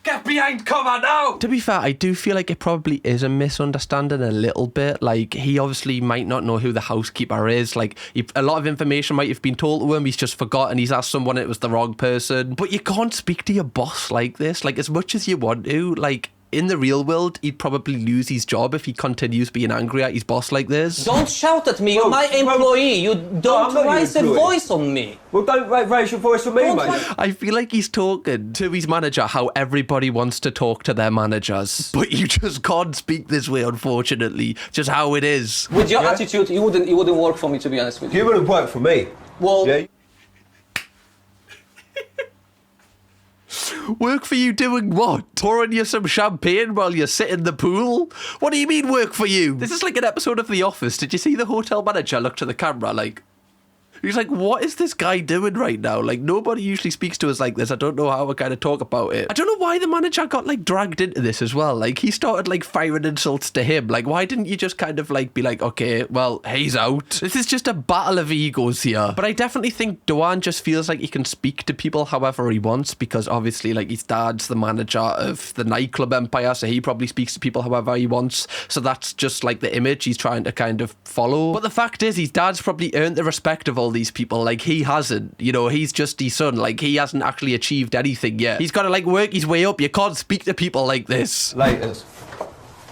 Speaker 1: Get behind cover now! To be fair, I do feel like it probably is a misunderstanding a little bit. Like, he obviously might not know who the housekeeper is. Like, a lot of information might have been told to him. He's just forgotten. He's asked someone it was the wrong person. But you can't speak to your boss like this. Like, as much as you want to, like, in the real world, he'd probably lose his job if he continues being angry at his boss like this.
Speaker 13: Don't shout at me, you're my employee. You don't raise a voice on me.
Speaker 5: Well, don't raise your voice on me, mate.
Speaker 1: I feel like he's talking to his manager how everybody wants to talk to their managers. But you just can't speak this way, unfortunately. Just how it is.
Speaker 13: With your attitude, you wouldn't work for me, to be honest with you.
Speaker 5: You wouldn't work for me.
Speaker 13: Well...
Speaker 5: Yeah.
Speaker 1: Work for you doing what? Pouring you some champagne while you sit in the pool? What do you mean work for you? This is like an episode of The Office. Did you see the hotel manager look to the camera like, He's like, what is this guy doing right now? Like, nobody usually speaks to us like this. I don't know how we kind of talk about it. I don't know why the manager got like dragged into this as well. Like, he started like firing insults to him. Like, why didn't you just kind of like be like, okay, well, he's out. This is just a battle of egos here. But I definitely think Dewan just feels like he can speak to people however he wants, because obviously like his dad's the manager of the nightclub empire, so he probably speaks to people however he wants. So that's just like the image he's trying to kind of follow. But the fact is, his dad's probably earned the respect of all these people. Like, he hasn't. You know, he's just his son. Like, he hasn't actually achieved anything yet. He's got to like work his way up. You can't speak to people like this.
Speaker 5: Laters.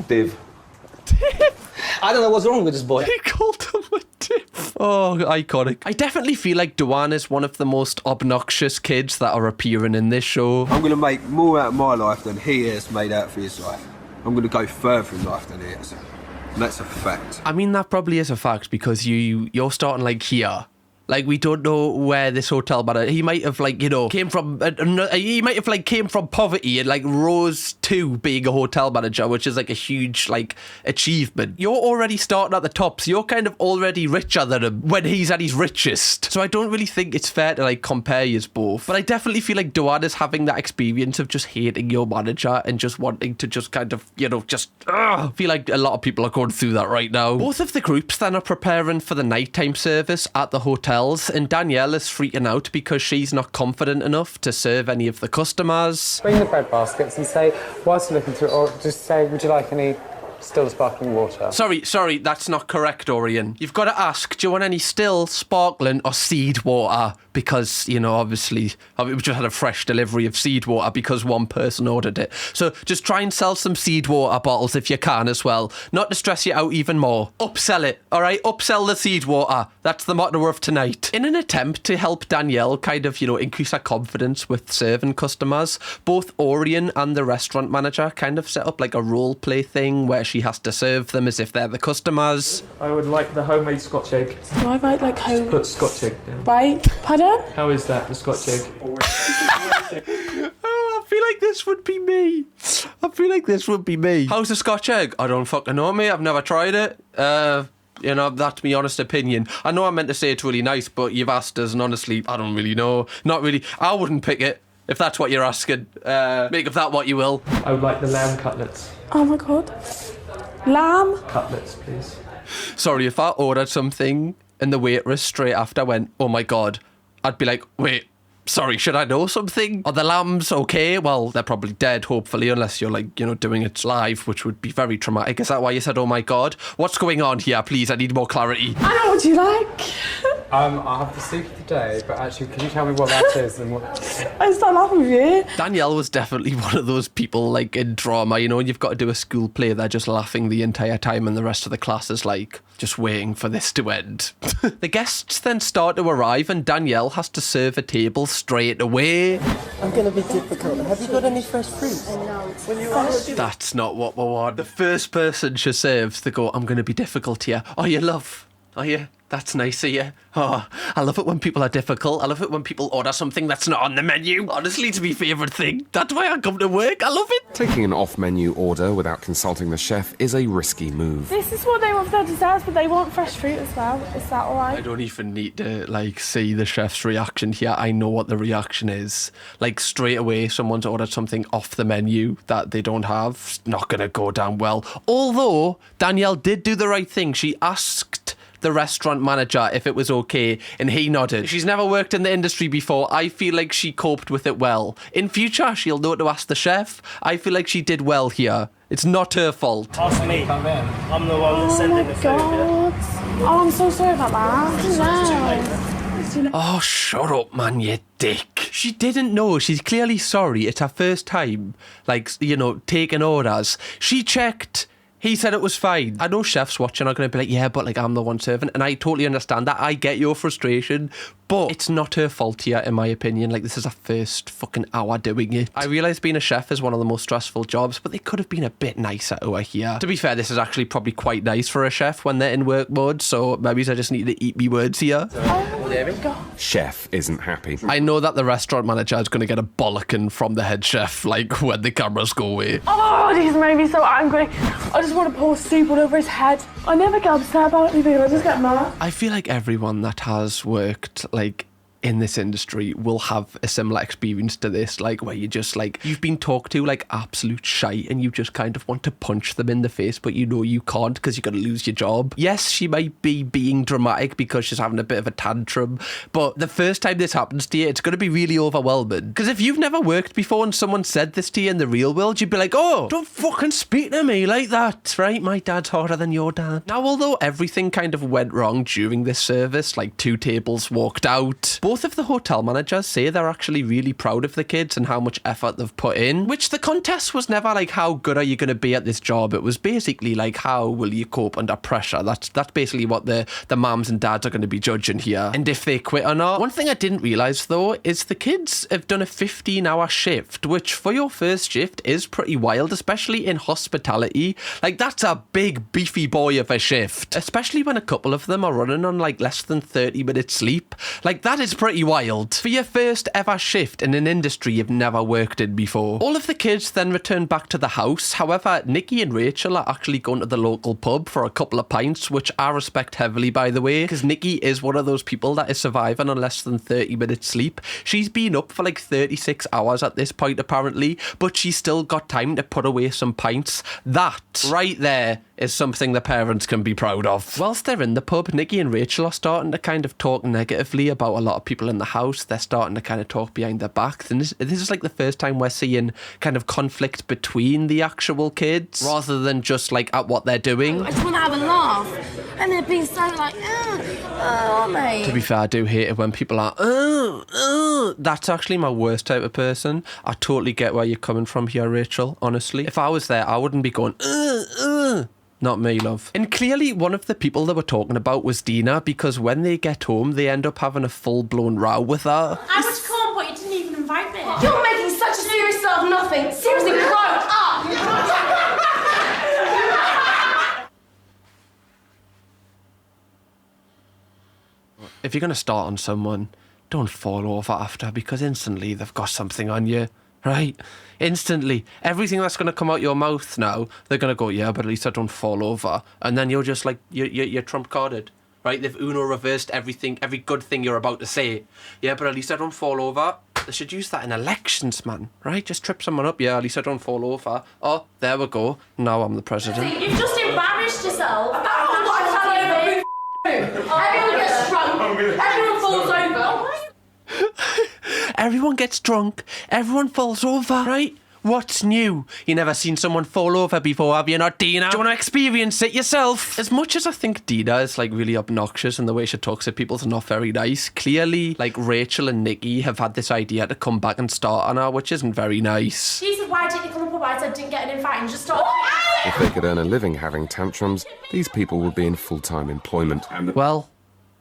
Speaker 5: Div.
Speaker 13: I don't know what's wrong with this boy.
Speaker 1: He called him a div. Oh, iconic. I definitely feel like Dewan is one of the most obnoxious kids that are appearing in this show.
Speaker 5: I'm going to make more out of my life than he has made out for his life. I'm going to go further in life than he has. And that's a fact.
Speaker 1: I mean, that probably is a fact, because you're starting like here. Like, we don't know where this hotel manager, he might have like, you know, came from poverty and like rose to being a hotel manager, which is like a huge like achievement. You're already starting at the top, so you're kind of already richer than him when he's at his richest. So I don't really think it's fair to like compare you both. But I definitely feel like Dewan is having that experience of just hating your manager and just wanting to just kind of, you know, just I feel like a lot of people are going through that right now. Both of the groups then are preparing for the nighttime service at the hotel. And Danielle is freaking out because she's not confident enough to serve any of the customers.
Speaker 15: Bring the bread baskets and say, whilst you're looking through it, or just say, would you like any still sparkling water?
Speaker 1: Sorry, that's not correct, Orion. You've got to ask, do you want any still, sparkling or seed water? Because, you know, obviously, we just had a fresh delivery of seed water because one person ordered it. So just try and sell some seed water bottles if you can as well. Not to stress you out even more. Upsell it, all right? Upsell the seed water. That's the motto of tonight. In an attempt to help Danielle kind of, you know, increase her confidence with serving customers, both Orion and the restaurant manager kind of set up like a role play thing where she has to serve them as if they're the customers.
Speaker 15: I would like the homemade Scotch egg.
Speaker 3: Do I write like home?
Speaker 15: Put Scotch egg down.
Speaker 3: Right, pardon?
Speaker 15: How is that, the Scotch egg?
Speaker 1: I feel like this would be me. How's the Scotch egg? I don't fucking know, mate. I've never tried it. You know, that's my honest opinion. I know I meant to say it's really nice, but you've asked us, and honestly, I don't really know. Not really. I wouldn't pick it, if that's what you're asking. Make of that what you will.
Speaker 15: I would like the lamb cutlets.
Speaker 3: Oh my god. Lamb?
Speaker 15: Cutlets, please.
Speaker 1: Sorry, if I ordered something and the waitress straight after went, oh my god, I'd be like, wait, sorry, should I know something? Are the lambs okay? Well, they're probably dead, hopefully, unless you're like, you know, doing it live, which would be very traumatic. Is that why you said, oh my god? What's going on here? Please, I need more clarity.
Speaker 3: I know what you like.
Speaker 15: I'll have the soup of the day, but actually, can you tell me what that is? And what...
Speaker 3: I start laughing with you.
Speaker 1: Danielle was definitely one of those people, like, in drama, you know, when you've got to do a school play, they're just laughing the entire time, and the rest of the class is, like, just waiting for this to end. The guests then start to arrive, and Danielle has to serve a table straight away.
Speaker 8: I'm going to be difficult. Have you got any fresh fruit? No.
Speaker 1: That's not what we want. The first person she serves, they go, I'm going to be difficult here. Oh, you love? Oh, yeah. That's nice of you. Oh, I love it when people are difficult. I love it when people order something that's not on the menu. Honestly, it's my favourite thing. That's why I come to work. I love it.
Speaker 11: Taking an off-menu order without consulting the chef is a risky move.
Speaker 3: This is what they want for their desserts, but they want fresh fruit as well. Is that alright?
Speaker 1: I don't even need to, like, see the chef's reaction here. I know what the reaction is. Like, straight away, someone's ordered something off the menu that they don't have. It's not going to go down well. Although, Danielle did do the right thing. She asked the restaurant manager if it was okay, and he nodded. She's never worked in the industry before. I feel like she coped with it well. In future, she'll know to ask the chef. I feel like she did well here. It's not her fault.
Speaker 16: Ask me. Come in. I'm the one that's sending the food.
Speaker 3: Oh, I'm so sorry about that.
Speaker 1: Oh, shut up, man, you dick. She didn't know. She's clearly sorry. It's her first time, like, you know, taking orders. She checked. He said it was fine. I know chefs watching are going to be like, yeah, but like I'm the one serving. And I totally understand that. I get your frustration. But it's not her fault here, in my opinion. Like, this is her first fucking hour doing it. I realise being a chef is one of the most stressful jobs, but they could have been a bit nicer to her here. To be fair, this is actually probably quite nice for a chef when they're in work mode. So maybe I just need to eat me words here.
Speaker 3: Oh
Speaker 11: Chef isn't happy.
Speaker 1: I know that the restaurant manager is going to get a bollocking from the head chef, like, when the cameras go away.
Speaker 3: Oh, he's made me so angry. I just want to pour soup all over his head. I never get upset about anything, I just get mad.
Speaker 1: I feel like everyone that has worked, like, in this industry will have a similar experience to this, like, where you just, like, you've been talked to like absolute shite and you just kind of want to punch them in the face, but you know you can't because you're going to lose your job. Yes, she might be being dramatic because she's having a bit of a tantrum, but the first time this happens to you, it's going to be really overwhelming. Because if you've never worked before and someone said this to you in the real world, you'd be like, oh, don't fucking speak to me like that, right? My dad's harder than your dad. Now, although everything kind of went wrong during this service, like 2 tables walked out, both of the hotel managers say they're actually really proud of the kids and how much effort they've put in, which the contest was never like how good are you going to be at this job. It was basically like how will you cope under pressure. That's basically what the mums and dads are going to be judging here, and if they quit or not. One thing I didn't realise though is the kids have done a 15-hour shift, which for your first shift is pretty wild, especially in hospitality. Like, that's a big beefy boy of a shift, especially when a couple of them are running on like less than 30 minutes sleep. Like, that is pretty wild for your first ever shift in an industry you've never worked in before. All of the kids then return back to the house. However, Nikki and Rachel are actually going to the local pub for a couple of pints, which I respect heavily, by the way, because Nikki is one of those people that is surviving on less than 30 minutes sleep. She's been up for like 36 hours at this point apparently, but she's still got time to put away some pints. That right there is something the parents can be proud of. Whilst they're in the pub, Nikki and Rachel are starting to kind of talk negatively about a lot of people in the house. They're starting to kind of talk behind their backs, and this is like the first time we're seeing kind of conflict between the actual kids rather than just like at what they're doing.
Speaker 3: I just want to have a laugh, and they're being so like, oh, mate.
Speaker 1: To be fair, I do hate it when people are, that's actually my worst type of person. I totally get where you're coming from here, Rachel, honestly. If I was there, I wouldn't be going, Not me, love. And clearly one of the people they were talking about was Dina, because when they get home, they end up having a full-blown row with her.
Speaker 3: I would come, but you didn't even invite me. You're making such a serious out of nothing. Seriously, grow up.
Speaker 1: If you're going to start on someone, don't fall over after, because instantly they've got something on you. Right? Instantly. Everything that's going to come out your mouth now, they're going to go, yeah, but at least I don't fall over. And then you're just like, you're trump-carded. Right? They've Uno reversed everything, every good thing you're about to say. Yeah, but at least I don't fall over. They should use that in elections, man. Right? Just trip someone up. Yeah, at least I don't fall over. Oh, there we go. Now I'm the president.
Speaker 3: You've just embarrassed yourself. I don't know what I fell over. Everyone gets drunk. Everyone falls over.
Speaker 1: Everyone gets drunk, everyone falls over, right? What's new? You never seen someone fall over before, have you not, Dina? Do you want to experience it yourself? As much as I think Dina is like really obnoxious and the way she talks to people is not very nice, clearly like Rachel and Nikki have had this idea to come back and start on her, which isn't very nice.
Speaker 3: She said, why didn't you come up? I said, didn't get an invite, and just start.
Speaker 11: If they could earn a living having tantrums, these people would be in full-time employment.
Speaker 1: Well,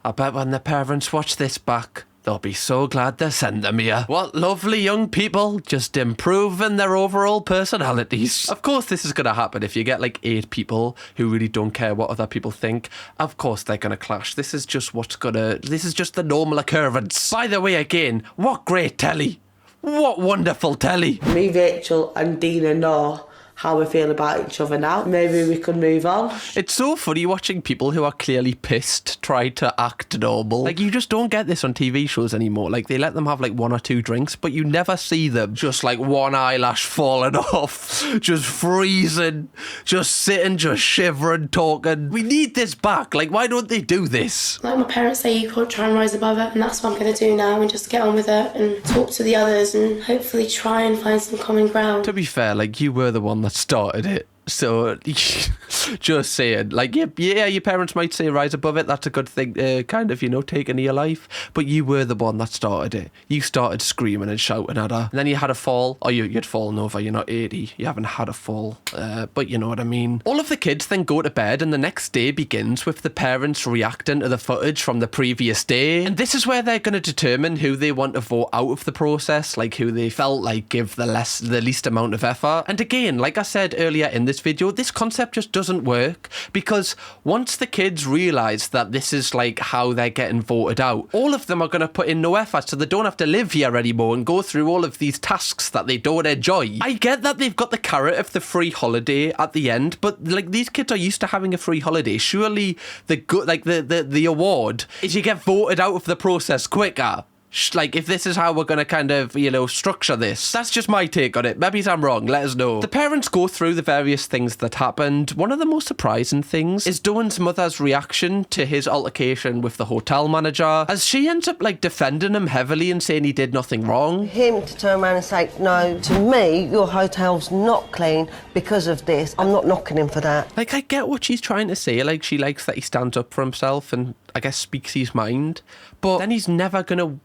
Speaker 1: I bet when the parents watch this back, they'll be so glad they sent them here. What lovely young people, just improving their overall personalities. Of course this is going to happen if you get like 8 people who really don't care what other people think. Of course they're going to clash. This is just the normal occurrence. By the way, again, what great telly. What wonderful telly.
Speaker 10: Me, Rachel and Dina know how we feel about each other now. Maybe we could move on.
Speaker 1: It's so funny watching people who are clearly pissed try to act normal. Like, you just don't get this on TV shows anymore. Like, they let them have like 1 or 2 drinks, but you never see them just like one eyelash falling off, just freezing, just sitting, just shivering, talking. We need this back. Like, why don't they do this?
Speaker 3: Like my parents say, you can't try and rise above it, and that's what I'm going to do now, and just get on with it and talk to the others and hopefully try and find some common ground.
Speaker 1: To be fair, like, you were the one that started it. So, just saying, like, yeah, your parents might say rise above it, that's a good thing to kind of, take into your life, but you were the one that started it. You started screaming and shouting at her, and then you had a fall, or you'd fallen over, you're not 80, you haven't had a fall, but you know what I mean. All of the kids then go to bed, and the next day begins with the parents reacting to the footage from the previous day, and this is where they're going to determine who they want to vote out of the process, like who they felt like give the least amount of effort. And again, like I said earlier in this this video, this concept just doesn't work, because once the kids realise that this is like how they're getting voted out, all of them are going to put in no effort, so they don't have to live here anymore and go through all of these tasks that they don't enjoy. I get that they've got the carrot of the free holiday at the end, but like these kids are used to having a free holiday. Surely the good, like the award is you get voted out of the process quicker. Like, if this is how we're going to kind of, you know, structure this. That's just my take on it. Maybe I'm wrong. Let us know. The parents go through the various things that happened. One of the most surprising things is Doan's mother's reaction to his altercation with the hotel manager, as she ends up, like, defending him heavily and saying he did nothing wrong.
Speaker 8: Him to turn around and say, no, to me, your hotel's not clean because of this. I'm not knocking him for that.
Speaker 1: Like, I get what she's trying to say. Like, she likes that he stands up for himself and, I guess, speaks his mind. But then he's never going to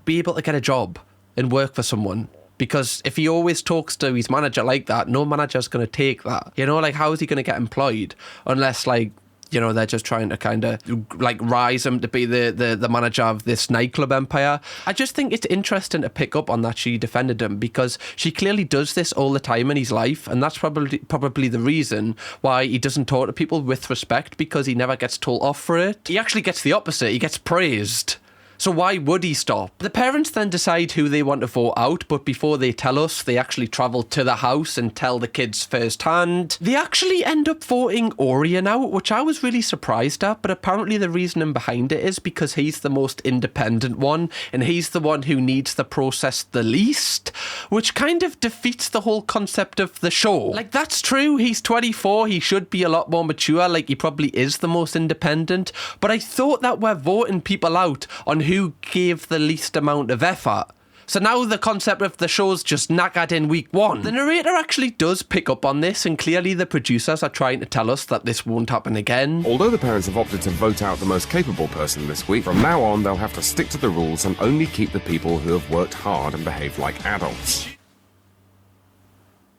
Speaker 1: be able to get a job and work for someone, because if he always talks to his manager like that, no manager's going to take that. You know, like, how is he going to get employed unless, like, you know, they're just trying to kind of like rise him to be the manager of this nightclub empire. I just think it's interesting to pick up on that she defended him, because she clearly does this all the time in his life, and that's probably the reason why he doesn't talk to people with respect, because he never gets told off for it. He actually gets the opposite. He gets praised. So why would he stop? The parents then decide who they want to vote out, but before they tell us, they actually travel to the house and tell the kids firsthand. They actually end up voting Orion out, which I was really surprised at, but apparently the reasoning behind it is because he's the most independent one, and he's the one who needs the process the least, which kind of defeats the whole concept of the show. Like, that's true, he's 24, he should be a lot more mature, like he probably is the most independent, but I thought that we're voting people out on who gave the least amount of effort. So now the concept of the show's just knackered in week 1. The narrator actually does pick up on this, and clearly the producers are trying to tell us that this won't happen again.
Speaker 11: Although the parents have opted to vote out the most capable person this week, from now on they'll have to stick to the rules and only keep the people who have worked hard and behaved like adults.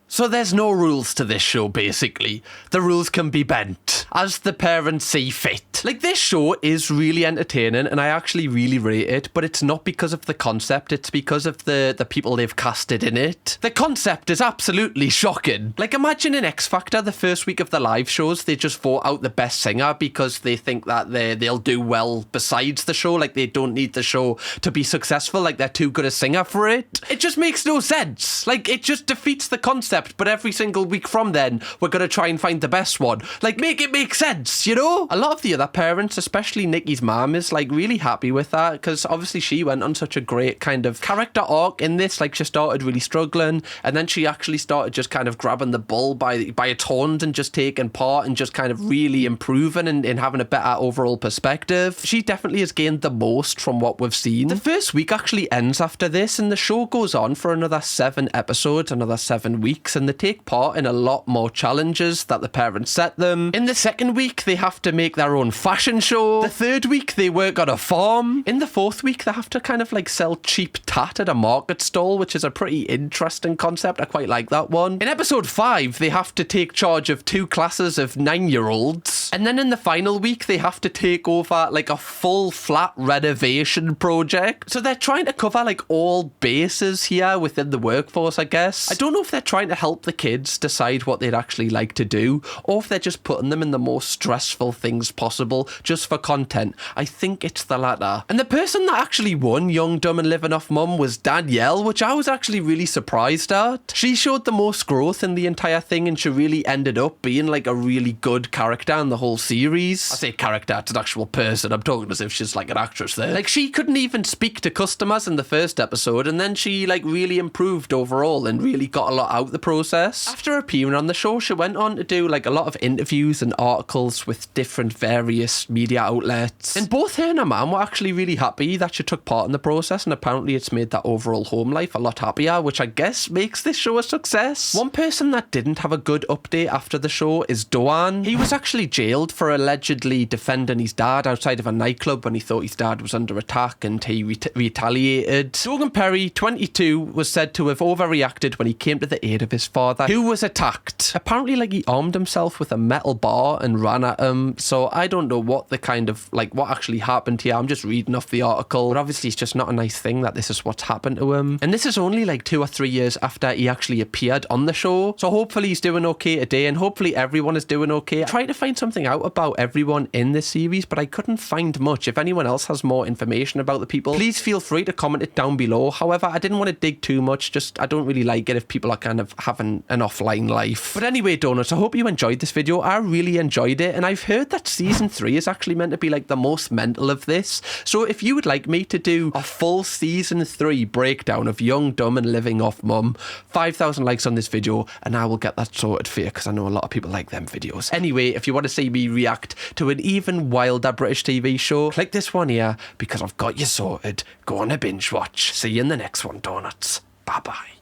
Speaker 1: So there's no rules to this show, basically. The rules can be bent as the parents see fit. Like, this show is really entertaining, and I actually really rate it, but it's not because of the concept, it's because of the people they've casted in it. The concept is absolutely shocking. Like, imagine in X Factor, the first week of the live shows, they just vote out the best singer because they think that they'll do well besides the show. Like, they don't need the show to be successful, like they're too good a singer for it. It just makes no sense. Like, it just defeats the concept. But every single week from then, we're going to try and find the best one. Like, make it make sense, you know? A lot of the other parents, especially Nikki's mum, is, like, really happy with that, because obviously she went on such a great kind of character arc in this. Like, she started really struggling, and then she actually started just kind of grabbing the bull by its horns and just taking part and just kind of really improving and having a better overall perspective. She definitely has gained the most from what we've seen. The first week actually ends after this, and the show goes on for another 7 episodes, another 7 weeks, and they take part in a lot more challenges that the parents set them. In the second week, they have to make their own fashion show. The third week, they work on a farm. In the fourth week, they have to kind of like sell cheap tat at a market stall, which is a pretty interesting concept. I quite like that one. In episode 5, they have to take charge of 2 classes of 9-year-olds. And then in the final week, they have to take over like a full flat renovation project. So they're trying to cover like all bases here within the workforce, I guess. I don't know if they're trying to help the kids decide what they'd actually like to do, or if they're just putting them in the most stressful things possible just for content. I think it's the latter. And the person that actually won Young, Dumb and Living Off Mum was Danielle, which I was actually really surprised at. She showed the most growth in the entire thing, and she really ended up being like a really good character in the whole series. I say character, it's an actual person. I'm talking as if she's like an actress there. Like, she couldn't even speak to customers in the first episode, and then she like really improved overall and really got a lot out of the process. After appearing on the show, she went on to do like a lot of interviews and articles with different various media outlets, and both her and her mum were actually really happy that she took part in the process, and apparently it's made that overall home life a lot happier, which I guess makes this show a success. One person that didn't have a good update after the show is Doan. He was actually jailed for allegedly defending his dad outside of a nightclub when he thought his dad was under attack, and he retaliated. Logan Perry, 22, was said to have overreacted when he came to the aid of his father, who was attacked. Apparently, like, he armed himself with a metal bar and ran at him, so I don't know what the kind of, like, what actually happened here. I'm just reading off the article, but obviously it's just not a nice thing that this is what's happened to him. And this is only like 2 or 3 years after he actually appeared on the show, so hopefully he's doing okay today, and hopefully everyone is doing okay. I tried to find something out about everyone in this series, but I couldn't find much. If anyone else has more information about the people, please feel free to comment it down below. However, I didn't want to dig too much, just I don't really like it if people are kind of having an offline life. But anyway, donuts, I hope you enjoyed this video. I really enjoyed it, and I've heard that season 3 is actually meant to be like the most mental of this, so if you would like me to do a full season 3 breakdown of Young, Dumb and Living Off Mum, 5,000 likes on this video and I will get that sorted for you, because I know a lot of people like them videos. Anyway, if you want to see me react to an even wilder British TV show, click this one here because I've got you sorted. Go on a binge watch. See you in the next one, donuts.